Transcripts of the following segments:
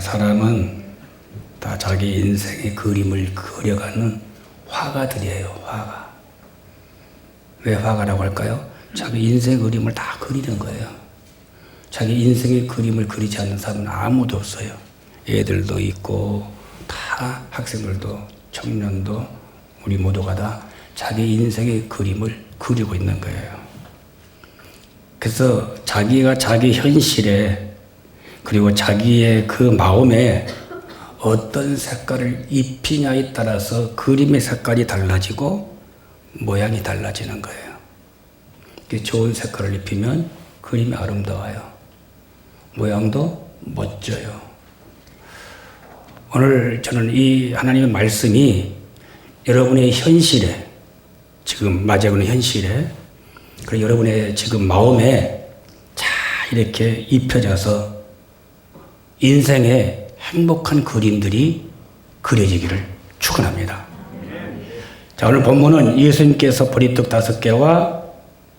사람은 다 자기 인생의 그림을 그려가는 화가들이에요. 화가. 왜 화가라고 할까요? 자기 인생의 그림을 다 그리는 거예요. 자기 인생의 그림을 그리지 않는 사람은 아무도 없어요. 애들도 있고 다 학생들도 청년도 우리 모두가 다 자기 인생의 그림을 그리고 있는 거예요. 그래서 자기가 자기 현실에 그리고 자기의 그 마음에 어떤 색깔을 입히냐에 따라서 그림의 색깔이 달라지고 모양이 달라지는 거예요. 좋은 색깔을 입히면 그림이 아름다워요. 모양도 멋져요. 오늘 저는 이 하나님의 말씀이 여러분의 현실에, 지금 맞이하고 있는 현실에, 그리고 여러분의 지금 마음에 잘 이렇게 입혀져서 인생의 행복한 그림들이 그려지기를 축원합니다. 자, 오늘 본문은 예수님께서 보리떡 5개와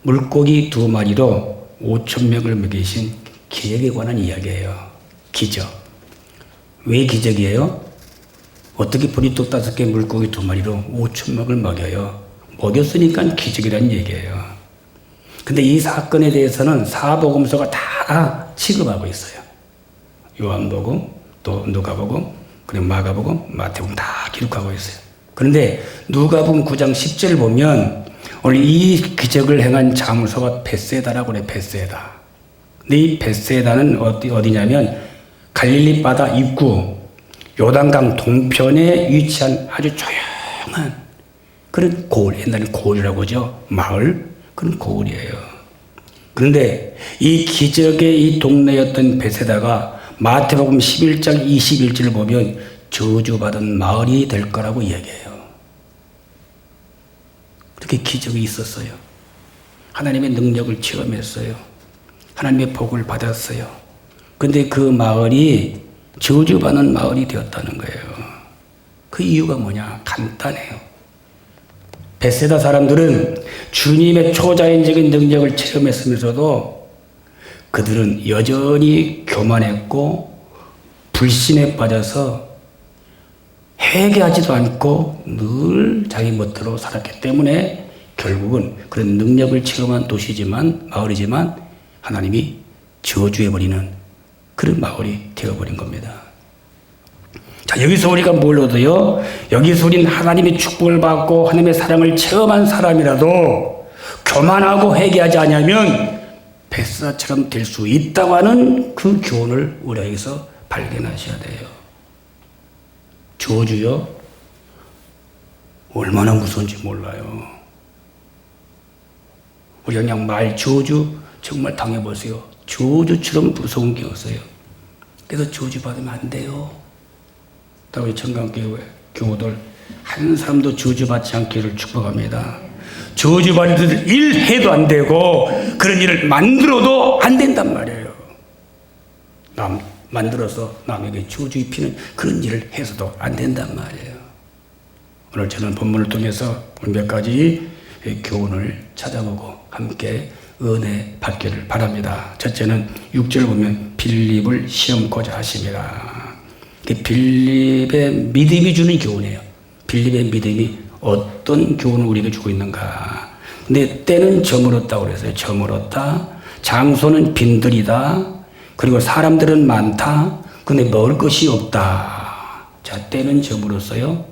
물고기 2마리로 5,000명을 먹이신 기적에 관한 이야기예요. 기적. 왜 기적이에요? 어떻게 보리떡 5개, 물고기 2마리로 5,000명을 먹여요? 먹였으니까 기적이라는 얘기예요. 근데 이 사건에 대해서는 사복음서가 다 취급하고 있어요. 요한복음, 또 누가복음, 그리고 마가복음, 마태복음 다 기록하고 있어요. 그런데 누가복음 9장 10절을 보면 오늘 이 기적을 행한 장소가 베세다라고 그래. 베세다. 근데 이 베세다는 어디냐면 갈릴리 바다 입구 요단강 동편에 위치한 아주 조용한 그런 고을, 옛날에 고을이라고 하죠. 마을, 그런 고을이에요. 그런데 이 기적의 이 동네였던 베세다가 마태복음 11장 21절을 보면 저주받은 마을이 될 거라고 이야기해요. 그렇게 기적이 있었어요. 하나님의 능력을 체험했어요. 하나님의 복을 받았어요. 그런데 그 마을이 저주받는 마을이 되었다는 거예요. 그 이유가 뭐냐? 간단해요. 베세다 사람들은 주님의 초자연적인 능력을 체험했으면서도 그들은 여전히 교만했고 불신에 빠져서 회개하지도 않고 늘 자기 멋대로 살았기 때문에 결국은 그런 능력을 체험한 도시지만, 마을이지만 하나님이 저주해버리는 그런 마을이 되어버린 겁니다. 자, 여기서 우리가 뭘 얻어요? 여기서 우리는 하나님의 축복을 받고 하나님의 사랑을 체험한 사람이라도 교만하고 회개하지 않으면 베세다처럼 될 수 있다고 하는 그 교훈을 우리에게서 발견하셔야 돼요. 저주요? 얼마나 무서운지 몰라요. 우리 그냥 말 저주 정말 당해보세요. 저주처럼 무서운 게 없어요. 그래서 저주 받으면 안 돼요. 우리 청강교회 교우들 한 사람도 저주받지 않기를 축복합니다. 저주받을 일 해도 안 되고 그런 일을 만들어도 안 된단 말이에요. 만들어서 남에게 저주 입히는 그런 일을 해서도 안 된단 말이에요. 오늘 저는 본문을 통해서 몇 가지 교훈을 찾아보고 함께 은혜 받기를 바랍니다. 첫째는 6절 보면 빌립을 시험코자 하심이라. 빌립의 믿음이 주는 교훈이에요. 빌립의 믿음이 어떤 교훈을 우리에게 주고 있는가. 근데 때는 저물었다고 그랬어요. 저물었다. 장소는 빈들이다. 그리고 사람들은 많다. 근데 먹을 것이 없다. 자, 때는 저물었어요.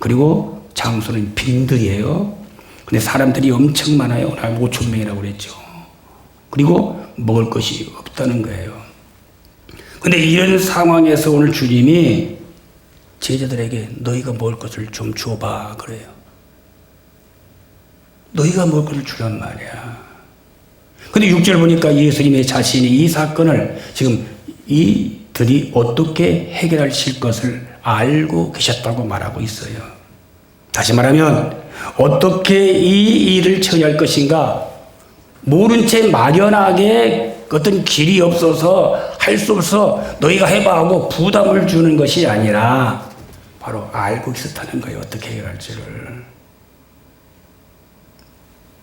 그리고 장소는 빈들이에요. 근데 사람들이 엄청 많아요. 5,000명이라고 그랬죠. 그리고 먹을 것이 없다는 거예요. 근데 이런 상황에서 오늘 주님이 제자들에게 너희가 먹을 것을 좀 줘봐 그래요. 너희가 먹을 것을 주란 말이야. 근데 6절 보니까 예수님의 자신이 이 사건을 지금 이들이 어떻게 해결하실 것을 알고 계셨다고 말하고 있어요. 다시 말하면 어떻게 이 일을 처리할 것인가 모른 채 막연하게 어떤 길이 없어서 할 수 없어 너희가 해봐 하고 부담을 주는 것이 아니라 바로 알고 있었다는 거예요. 어떻게 해결할지를.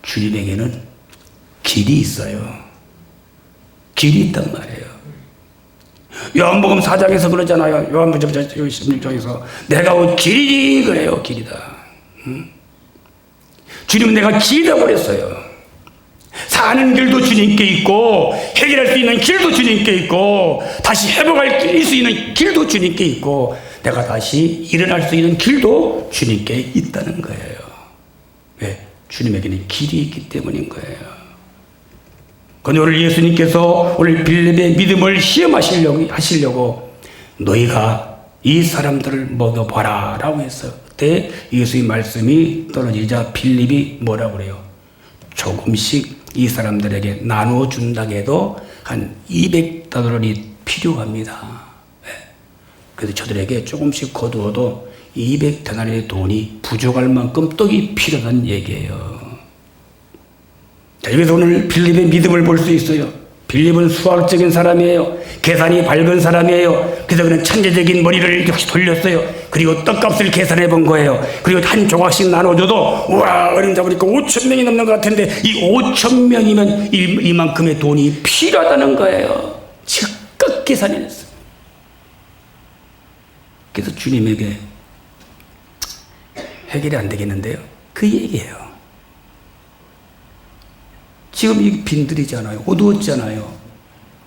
주님에게는 길이 있어요. 길이 있단 말이에요. 요한복음 4장에서 그러잖아요. 요한복음 16장에서 내가 곧 길이지 그래요. 길이다. 주님은 내가 길이다 그랬어요. 사는 길도 주님께 있고 해결할 수 있는 길도 주님께 있고 다시 회복할 수 있는 길도 주님께 있고 내가 다시 일어날 수 있는 길도 주님께 있다는 거예요. 왜? 주님에게는 길이 있기 때문인 거예요. 그런데 오늘 예수님께서 오늘 빌립의 믿음을 시험하시려고 너희가 이 사람들을 먹여봐라 라고 했어요. 그때 예수의 말씀이 떨어지자 빌립이 뭐라고 그래요? 조금씩 이 사람들에게 나눠준다고 해도 한 200다더럴이 필요합니다. 그래서 저들에게 조금씩 거두어도 200데나리의 돈이 부족할 만큼 떡이 필요한 얘기예요. 자, 여기서 오늘 빌립의 믿음을 볼 수 있어요. 빌립은 수학적인 사람이에요. 계산이 밝은 사람이에요. 그래서 그는 천재적인 머리를 이렇게 돌렸어요. 그리고 떡값을 계산해 본 거예요. 그리고 한 조각씩 나눠줘도 우와 어린 잡으니까 5,000명이 넘는 것 같은데 이 5,000명이면 이만큼의 돈이 필요하다는 거예요. 즉각 계산이 됐어요. 그래서 주님에게 해결이 안 되겠는데요. 그 얘기예요. 지금 이 빈들이잖아요. 어두웠잖아요.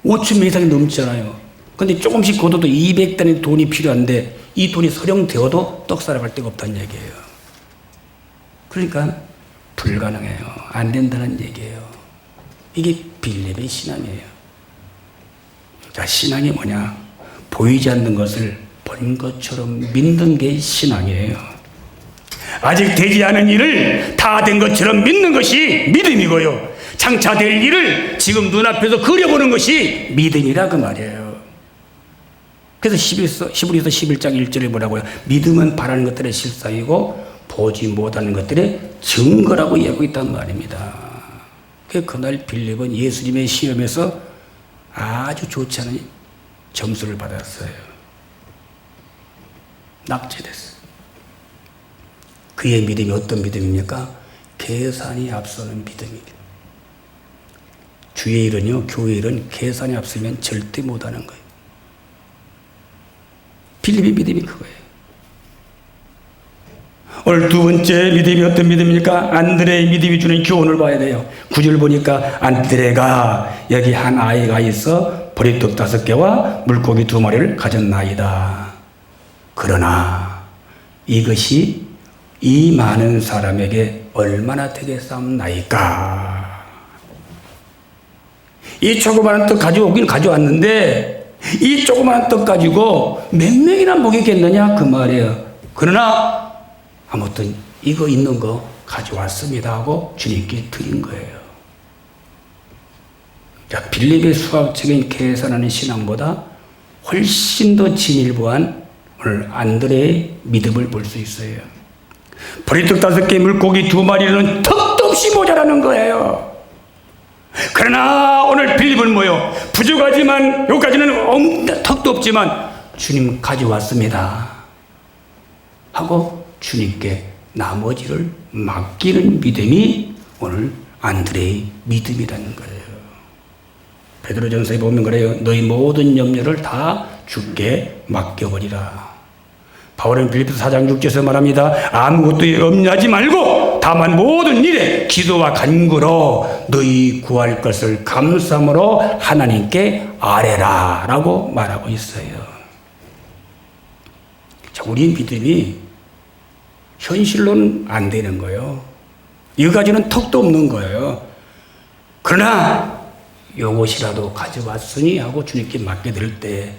5,000명 이상이 넘잖아요. 근데 조금씩 거둬도 200단의 돈이 필요한데 이 돈이 서령 되어도 떡 사러 갈 데가 없다는 얘기예요. 그러니까 불가능해요. 안 된다는 얘기예요. 이게 빌립의 신앙이에요. 자, 신앙이 뭐냐? 보이지 않는 것을 본 것처럼 믿는 게 신앙이에요. 아직 되지 않은 일을 다 된 것처럼 믿는 것이 믿음이고요. 장차 될 일을 지금 눈앞에서 그려보는 것이 믿음이라 그 말이에요. 그래서 히브리서 11장 1절에 뭐라고요? 믿음은 바라는 것들의 실상이고 보지 못하는 것들의 증거라고 얘기하고 있단 말입니다. 그날 빌립은 예수님의 시험에서 아주 좋지 않은 점수를 받았어요. 낙제됐어요. 그의 믿음이 어떤 믿음입니까? 계산이 앞서는 믿음입니다. 주의 일은요, 교회 일은 계산이 앞서면 절대 못하는 거예요. 빌립의 믿음이 그거예요. 오늘 두 번째 믿음이 어떤 믿음입니까? 안드레의 믿음이 주는 교훈을 봐야 돼요. 9절 보니까 안드레가 여기 한 아이가 있어 보리떡 5개와 물고기 2마리를 가졌나이다. 그러나 이것이 이 많은 사람에게 얼마나 되겠사옵나이까. 이 조그마한 떡 가져오긴 가져왔는데 이 조그마한 떡 가지고 몇 명이나 먹이겠느냐 그 말이에요. 그러나 아무튼 이거 있는 거 가져왔습니다 하고 주님께 드린 거예요. 자, 빌립의 수학적인 계산하는 신앙보다 훨씬 더 진일보한 오늘 안드레의 믿음을 볼 수 있어요. 보리떡 5개 물고기 2마리는 턱도 없이 모자라는 거예요. 그러나 오늘 빌립은 뭐요? 부족하지만 여기까지는 턱도 없지만 주님 가져왔습니다 하고 주님께 나머지를 맡기는 믿음이 오늘 안드레의 믿음이라는 거예요. 베드로전서에 보면 그래요. 너희 모든 염려를 다 주께 맡겨버리라. 바울은 빌립보서 4장 6절에서 말합니다. 아무것도 염려하지 말고 다만 모든 일에 기도와 간구로 너희 구할 것을 감사함으로 하나님께 아뢰라 라고 말하고 있어요. 자, 우리 믿음이 현실로는 안 되는 거예요. 여기까지는 턱도 없는 거예요. 그러나 요것이라도 가져왔으니 하고 주님께 맡겨드릴 때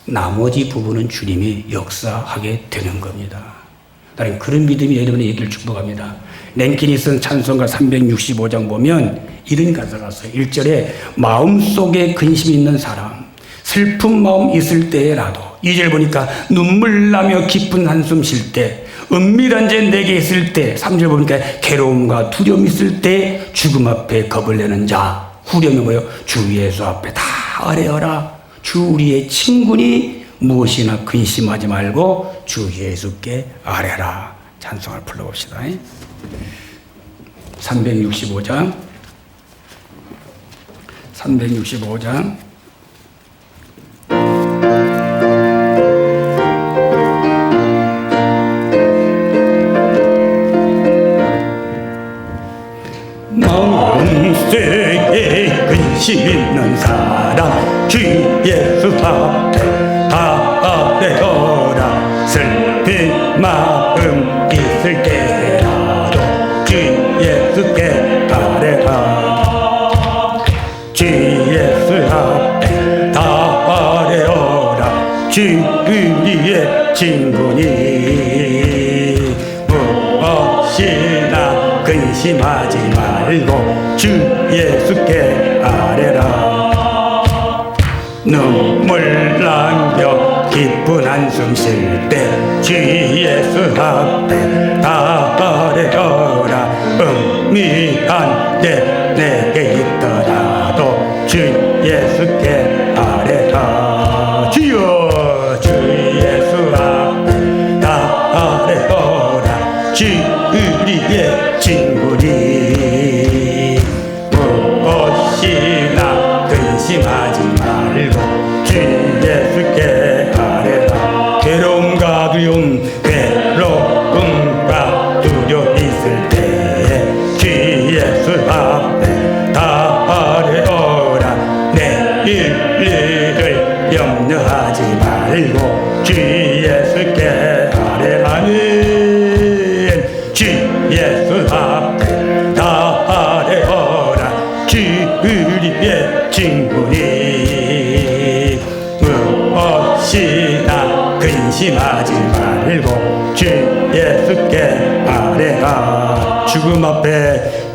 나머지 부분은 주님이 역사하게 되는 겁니다. 나는 그런 믿음이 여러분의 얘기를 축복합니다. 랭킨이 쓴 찬송가 365장 보면 이런 가사가 있어요. 1절에 마음속에 근심 있는 사람, 슬픈 마음 있을 때라도 2절 보니까 눈물 나며 깊은 한숨 쉴 때, 은밀한 죄 내게 있을 때 3절 보니까 괴로움과 두려움 있을 때 죽음 앞에 겁을 내는 자, 후렴이 뭐예요? 주 예수 앞에 다 아뢰어라. 주 우리의 친구니 무엇이나 근심하지 말고 주 예수께 아뢰라. 찬송을 불러봅시다. 365장 365장 마음 있을 때라도 주 예수께 아뢰라. 주 예수 앞에 다 아뢰어라. 주 우리의 친구니 무엇이나 근심하지 말고 주 예수께 아뢰라. 눈물 남겨 기쁜 한숨 쉴 때 주 예수 앞에 다 아뢰어라. 은밀한 데 내게 있더라도 주 예수께 아뢰라. 주여 주 예수 앞에 다 아뢰어라. 주 우리의 친구니 무엇이나 근심하지 말고 주 예수께 아뢰라. 괴로움과 두려움 외로움과 두려움 있을 때에 주 예수 앞에 다 아뢰어라. 내일을 염려하지 말고 주 예수께 아뢰라는 주 예수 앞에 다 아뢰어라. 주 우리의 친구니 무엇이나 근심하지 말고 주 예수께 아뢰라. 죽음 앞에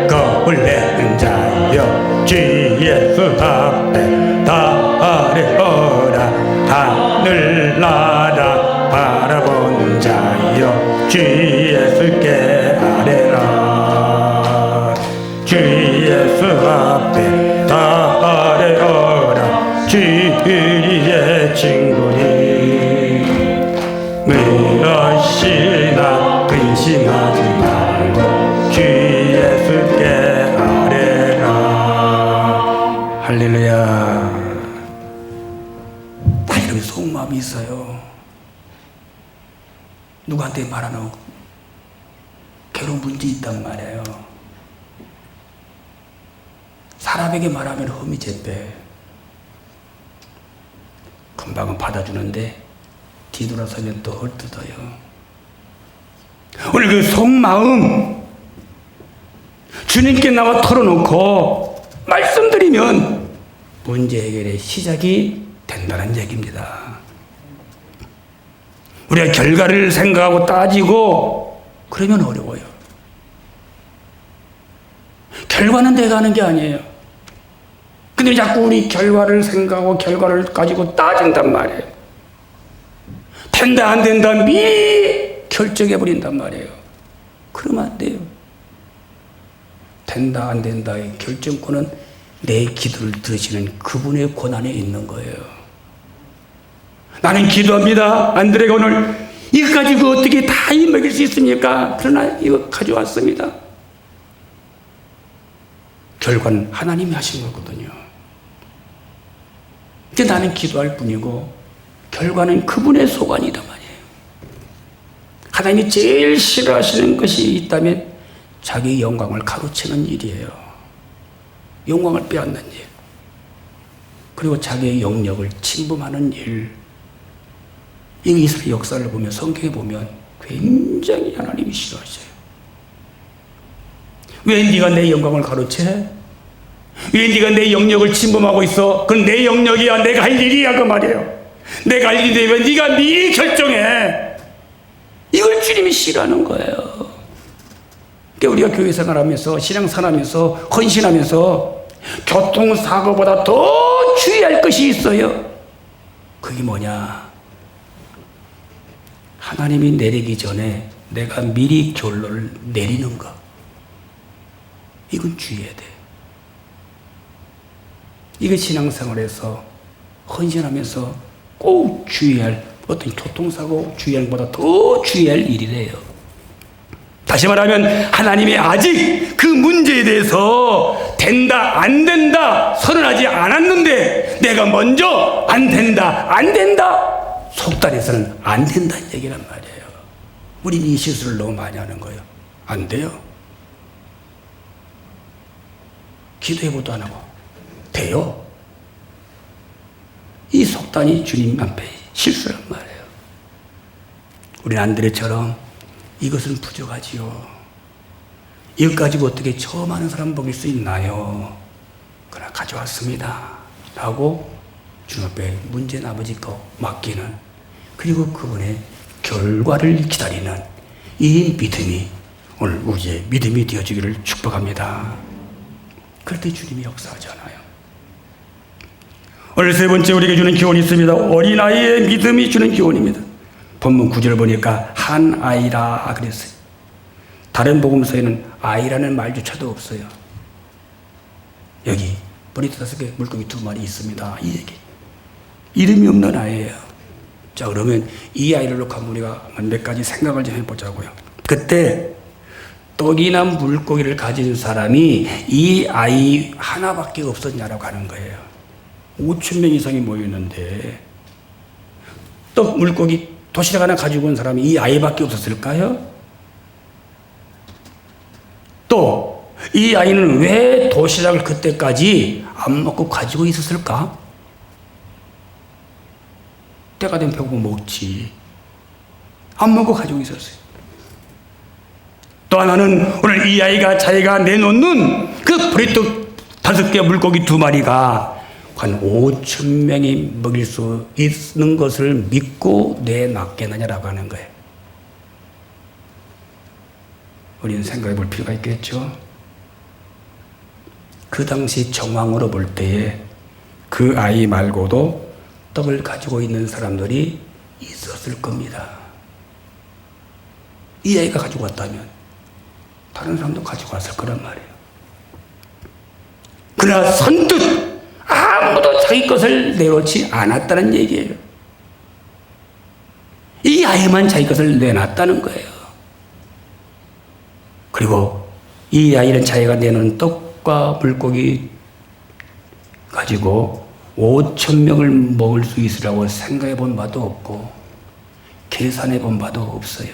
겁을 내는 자여 주 예수 앞에 다 아뢰어라. 하늘나라 바라보는 자여 주 예수께 아뢰라. 주 예수 앞에 다 아뢰어라. 주 우리의 친구니 무엇이나 근심하지 말고 주 예수께 아뢰라. 할렐루야. 다 이렇게 속마음이 있어요. 누구한테 말하는 괴로운 문제 있단 말이에요. 사람에게 말하면 흠이 제빼. 금방은 받아주는데 뒤돌아서면 또 헐뜯어요. 오늘 그 속마음 주님께 나와 털어놓고 말씀드리면 문제 해결의 시작이 된다는 얘기입니다. 우리가 결과를 생각하고 따지고 그러면 어려워요. 결과는 내가 하는 게 아니에요. 근데 자꾸 우리 결과를 생각하고 결과를 가지고 따진단 말이에요. 된다 안 된다 미리 결정해버린단 말이에요. 그러면 안 돼요. 된다 안 된다의 결정권은 내 기도를 들으시는 그분의 권한에 있는 거예요. 나는 기도합니다. 안드레가 오늘 이거 가지고 어떻게 다 먹일 수 있습니까? 그러나 이거 가져왔습니다. 결과는 하나님이 하신 거거든요. 근데 나는 기도할 뿐이고 결과는 그분의 소관이다 말이에요. 하나님이 제일 싫어하시는 것이 있다면 자기 영광을 가로채는 일이에요. 영광을 빼앗는 일. 그리고 자기의 영역을 침범하는 일. 이 이스라엘 역사를 보면 성경에 보면 굉장히 하나님이 싫어하셔요. 왜 네가 내 영광을 가로채? 왜 네가 내 영역을 침범하고 있어? 그건 내 영역이야. 내가 할 일이야 그 말이에요. 내가 할 일인데 왜 네가 미리 결정해? 이걸 주님이 싫어하는 거예요. 그러니까 우리가 교회 생활하면서 신앙생활하면서 헌신하면서 교통사고보다 더 주의할 것이 있어요. 그게 뭐냐? 하나님이 내리기 전에 내가 미리 결론을 내리는 것. 이건 주의해야 돼. 이게 신앙생활에서 헌신하면서 꼭 주의할 어떤 교통사고 주의하는 것보다 더 주의할 일이래요. 다시 말하면 하나님이 아직 그 문제에 대해서 된다 안 된다 선언하지 않았는데 내가 먼저 안 된다 속단에서는 안 된다는 얘기란 말이에요. 우린 이 실수를 너무 많이 하는 거예요. 안 돼요. 기도해보도 안 하고 돼요. 이 속단이 주님 앞에 실수란 말이에요. 우리는 안드레처럼 이것은 부족하지요. 이것 가지고 어떻게 저 많은 사람 먹일 수 있나요? 그러나 가져왔습니다. 라고 주님 앞에 문제는 아버지 거 맡기는, 그리고 그분의 결과를 기다리는 이 믿음이 오늘 우리의 믿음이 되어주기를 축복합니다. 그럴 때 주님이 역사하잖아요. 오늘 세 번째 우리에게 주는 교훈이 있습니다. 어린아이의 믿음이 주는 교훈입니다. 본문 9절 보니까 한 아이라 그랬어요. 다른 복음서에는 아이라는 말조차도 없어요. 여기 보리떡 5개, 물고기 2마리 있습니다. 이 얘기. 이름이 없는 아이예요. 자, 그러면 이 아이를 놓고 한번 우리가 몇 가지 생각을 좀 해보자고요. 그때 떡이나 물고기를 가진 사람이 이 아이 하나밖에 없었냐라고 하는 거예요. 5천 명 이상이 모였는데 떡, 물고기, 도시락 하나 가지고 온 사람이 이 아이밖에 없었을까요? 또 이 아이는 왜 도시락을 그때까지 안 먹고 가지고 있었을까? 때가 되면 배고프면 먹지. 안 먹고 가지고 있었어요. 또 하나는 오늘 이 아이가 자기가 내놓는 그 보리떡 5개, 물고기 2마리가 한 5천 명이 먹일 수 있는 것을 믿고 내놨겠느냐라고 하는 거예요. 우리는 생각해 볼 필요가 있겠죠. 그 당시 정황으로 볼 때에 그 아이 말고도 떡을 가지고 있는 사람들이 있었을 겁니다. 이 아이가 가지고 왔다면 다른 사람도 가지고 왔을 거란 말이에요. 그러나 선뜻 아무도 자기 것을 내놓지 않았다는 얘기예요. 이 아이만 자기 것을 내놨다는 거예요. 그리고 이 아이는 자기가 내놓은 떡과 물고기 가지고 5천 명을 먹을 수 있으라고 생각해 본 바도 없고 계산해 본 바도 없어요.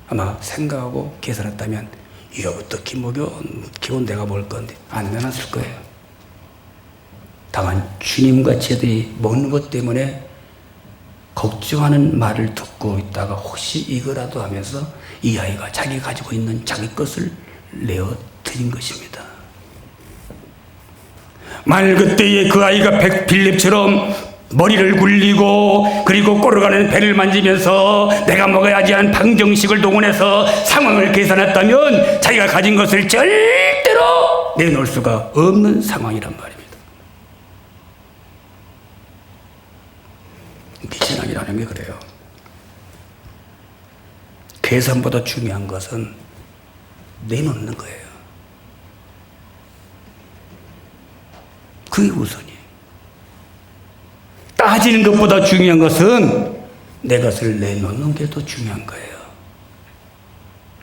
아마 생각하고 계산했다면 이거 어떻게 먹여? 기본 내가 먹을 건데 안 내놨을 거예요. 다만 주님과 제들이 먹는 것 때문에 걱정하는 말을 듣고 있다가 혹시 이거라도 하면서 이 아이가 자기가 가지고 있는 자기 것을 내어 드린 것입니다. 만일 그때에 그 아이가 빌립처럼 머리를 굴리고 그리고 꼬르가는 배를 만지면서 내가 먹어야지 하는 방정식을 동원해서 상황을 계산했다면 자기가 가진 것을 절대로 내놓을 수가 없는 상황이란 말입니다. 미신앙이라는 게 그래요. 계산보다 중요한 것은 내놓는 거예요. 그게 우선이에요. 따지는 것보다 중요한 것은 내 것을 내놓는 게 더 중요한 거예요.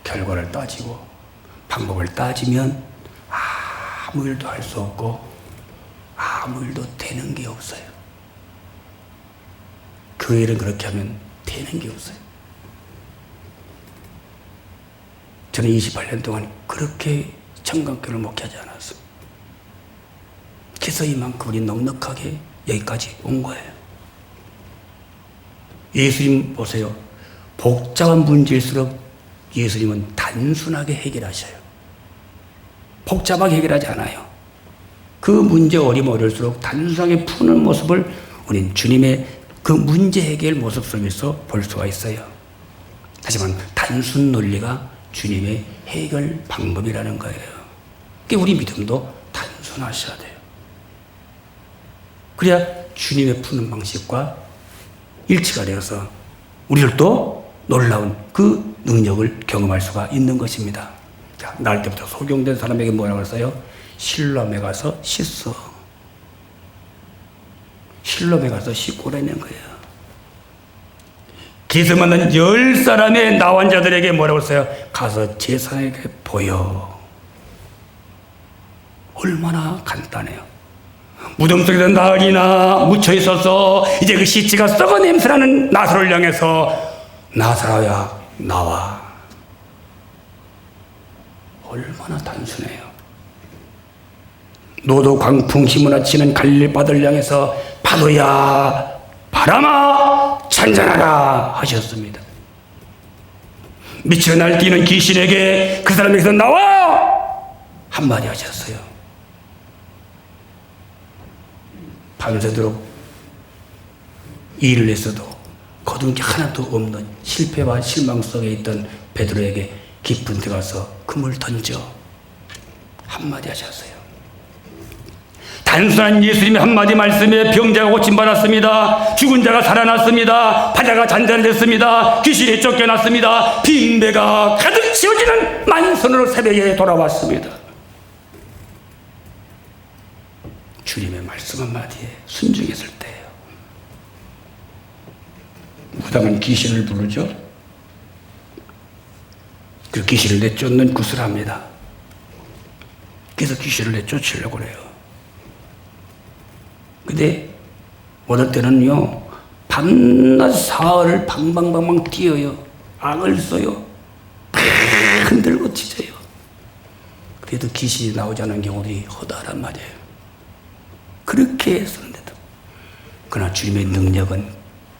결과를 따지고 방법을 따지면 아무 일도 할 수 없고 아무 일도 되는 게 없어요. 교회는 그렇게 하면 되는 게 없어요. 저는 28년 동안 그렇게 청강교를 목회하지 않았어요. 그래서 이만큼 우리 넉넉하게 여기까지 온 거예요. 예수님 보세요. 복잡한 문제일수록 예수님은 단순하게 해결하셔요. 복잡하게 해결하지 않아요. 그 문제 어리면 어릴수록 단순하게 푸는 모습을 우린 주님의 그 문제 해결 모습 속에서 볼 수가 있어요. 하지만 단순 논리가 주님의 해결 방법이라는 거예요. 그러니까 우리 믿음도 단순하셔야 돼요. 그래야 주님의 푸는 방식과 일치가 되어서 우리들도 놀라운 그 능력을 경험할 수가 있는 것입니다. 자, 나을 때부터 소경된 사람에게 뭐라고 했어요? 실로암에 가서 씻어. 실로암에 가서 씻고 오라는 거예요. 길에서 만난 10사람의 나환자들에게 뭐라고 했어요? 가서 제사장에게 보여. 얼마나 간단해요. 무덤 속에서 나흘이나 묻혀 있어서 이제 그 시체가 썩어 냄새나는 나사로를 향해서 나사로야 나와. 얼마나 단순해요. 노도 광풍 휘몰아치는 갈릴리 바다를 향해서 파도야 사람아 잔잔하라 하셨습니다. 미쳐 날뛰는 귀신에게 그 사람에게서 나와 한마디 하셨어요. 밤새도록 일을 했어도 거둔 게 하나도 없는 실패와 실망 속에 있던 베드로에게 깊은 데 가서 금을 던져 한마디 하셨어요. 단순한 예수님의 한마디 말씀에 병자가 고침받았습니다. 죽은 자가 살아났습니다. 바다가 잔잔했습니다. 귀신이 쫓겨났습니다. 빈 배가 가득 채워지는 만선으로 새벽에 돌아왔습니다. 주님의 말씀 한마디에 순종했을 때예요. 무당은 귀신을 부르죠. 그 귀신을 내쫓는 굿을 합니다. 그래서 귀신을 내쫓으려고 해요. 근데 어떨 때는요, 밤낮 사흘을 방방방방 뛰어요. 악을 써요. 흔들고 찢어요. 그래도 귀신이 나오지 않은 경우들이 허다란 말이에요. 그렇게 했었는데도 그러나 주님의 능력은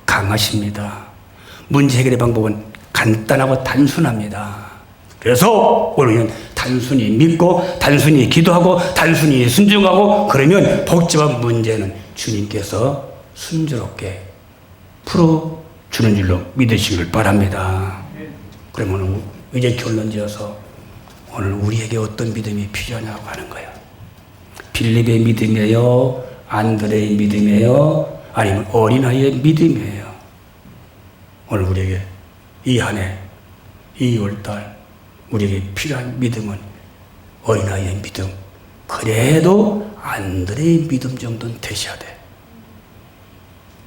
강하십니다. 문제 해결의 방법은 간단하고 단순합니다. 그래서 우리는 단순히 믿고 단순히 기도하고 단순히 순종하고 그러면 복잡한 문제는 주님께서 순조롭게 풀어주는 줄로 믿으시길 바랍니다. 그러면 이제 결론지어서 오늘 우리에게 어떤 믿음이 필요하냐고 하는 거예요. 빌립의 믿음이에요? 안드레의 믿음이에요? 아니면 어린아이의 믿음이에요? 오늘 우리에게 이 한 해, 이 2월달 우리에게 필요한 믿음은 어린아이의 믿음, 그래도 안드레의 믿음 정도는 되셔야 돼.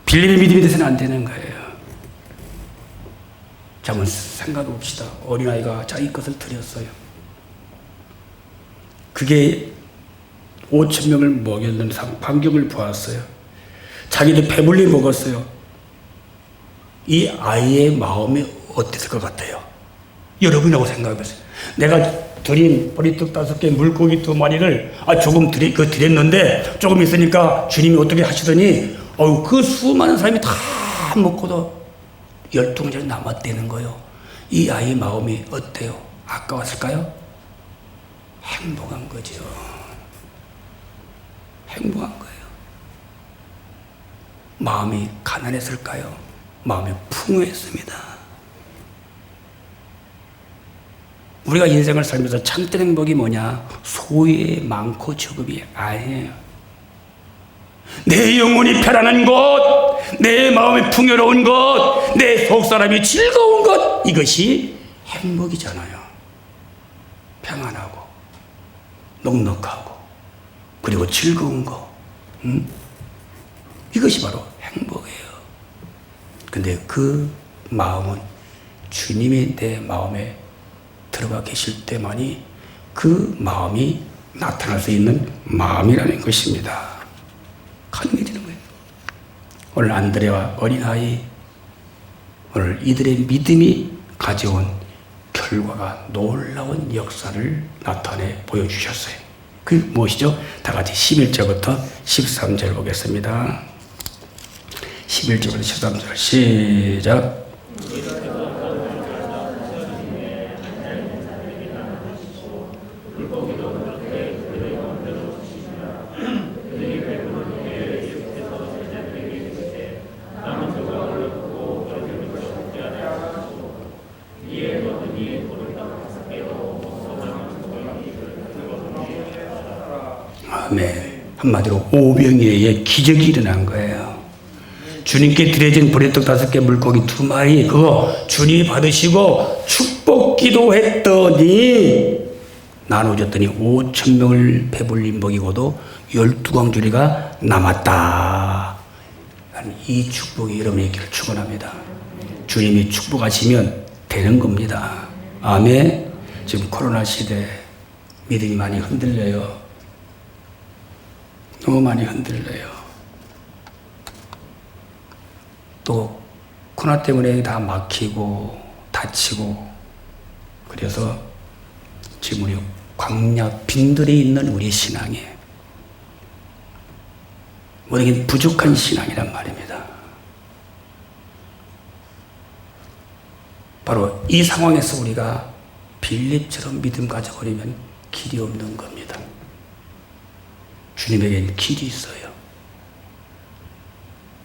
빌립의 믿음이 돼서는 안 되는 거예요. 자, 한번 생각해 봅시다. 어린아이가 자기 것을 드렸어요. 그게 5,000명을 먹였는 광경을 보았어요. 자기도 배불리 먹었어요. 이 아이의 마음이 어땠을 것 같아요? 여러분이라고 생각해보세요. 내가 드린 보리떡 5개, 물고기 2마리를 조금 드렸는데 조금 있으니까 주님이 어떻게 하시더니 그 수많은 사람이 다 먹고도 12공짜리 남았다는 거예요. 이 아이의 마음이 어때요? 아까웠을까요? 행복한 거죠. 행복한 거예요. 마음이 가난했을까요? 마음이 풍요했습니다. 우리가 인생을 살면서 참된 행복이 뭐냐? 소유의 많고 적음이 아니에요. 내 영혼이 편안한 것, 내 마음이 풍요로운 것, 내 속사람이 즐거운 것, 이것이 행복이잖아요. 평안하고 넉넉하고 그리고 즐거운 거, 이것이 바로 행복이에요. 근데 그 마음은 주님이 내 마음에 들어가 계실 때만이 그 마음이 나타날 수 있는 마음이라는 것입니다. 가능해지는 거예요. 오늘 안드레와 어린아이, 오늘 이들의 믿음이 가져온 결과가 놀라운 역사를 나타내 보여주셨어요. 그 무엇이죠? 다 같이 11절부터 13절 보겠습니다. 11절부터 13절 시작. 아멘. 한마디로 오병이어의 기적이 일어난 거예요. 주님께 드려진 보리떡 5개, 물고기 2마리, 그거 주님이 받으시고 축복 기도했더니 나눠줬더니 5,000명을 배불리 먹이고도 12광주리가 남았다. 이 축복이 여러분의 길을 축원합니다. 주님이 축복하시면 되는 겁니다. 아멘. 지금 코로나 시대 믿음이 많이 흔들려요. 너무 많이 흔들려요. 또 코로나 때문에 다 막히고 다치고 그래서 지금 우리 광야 빈들이 있는 우리 신앙에 우리에게 부족한 신앙이란 말입니다. 이 상황에서 우리가 빌립처럼 믿음 가져버리면 길이 없는 겁니다. 주님에겐 길이 있어요.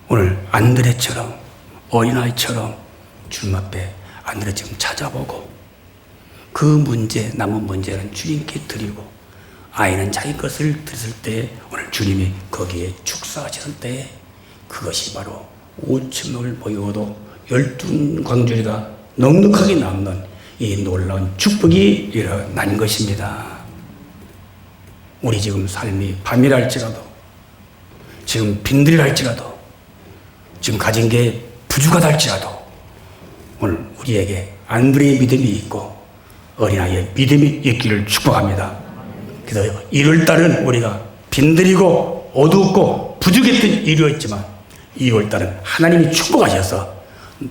오늘 안드레처럼, 어린아이처럼 주님 앞에 안드레처럼 찾아보고 그 문제, 남은 문제는 주님께 드리고 아이는 자기 것을 드렸을 때 오늘 주님이 거기에 축사하셨을 때 그것이 바로 5,000명을 모이고도 12광주리가 넉넉하게 남는 이 놀라운 축복이 일어난 것입니다. 우리 지금 삶이 밤이라 할지라도 지금 빈들이라 할지라도 지금 가진 게 부족하다 할지라도 오늘 우리에게 안드레의 믿음이 있고 어린아이의 믿음이 있기를 축복합니다. 그래서 1월달은 우리가 빈들이고 어두웠고 부족했던 일이었지만 2월달은 하나님이 축복하셔서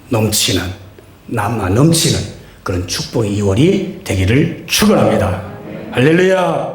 넘치는 남아 넘치는 그런 축복의 2월이 되기를 축원합니다. 할렐루야.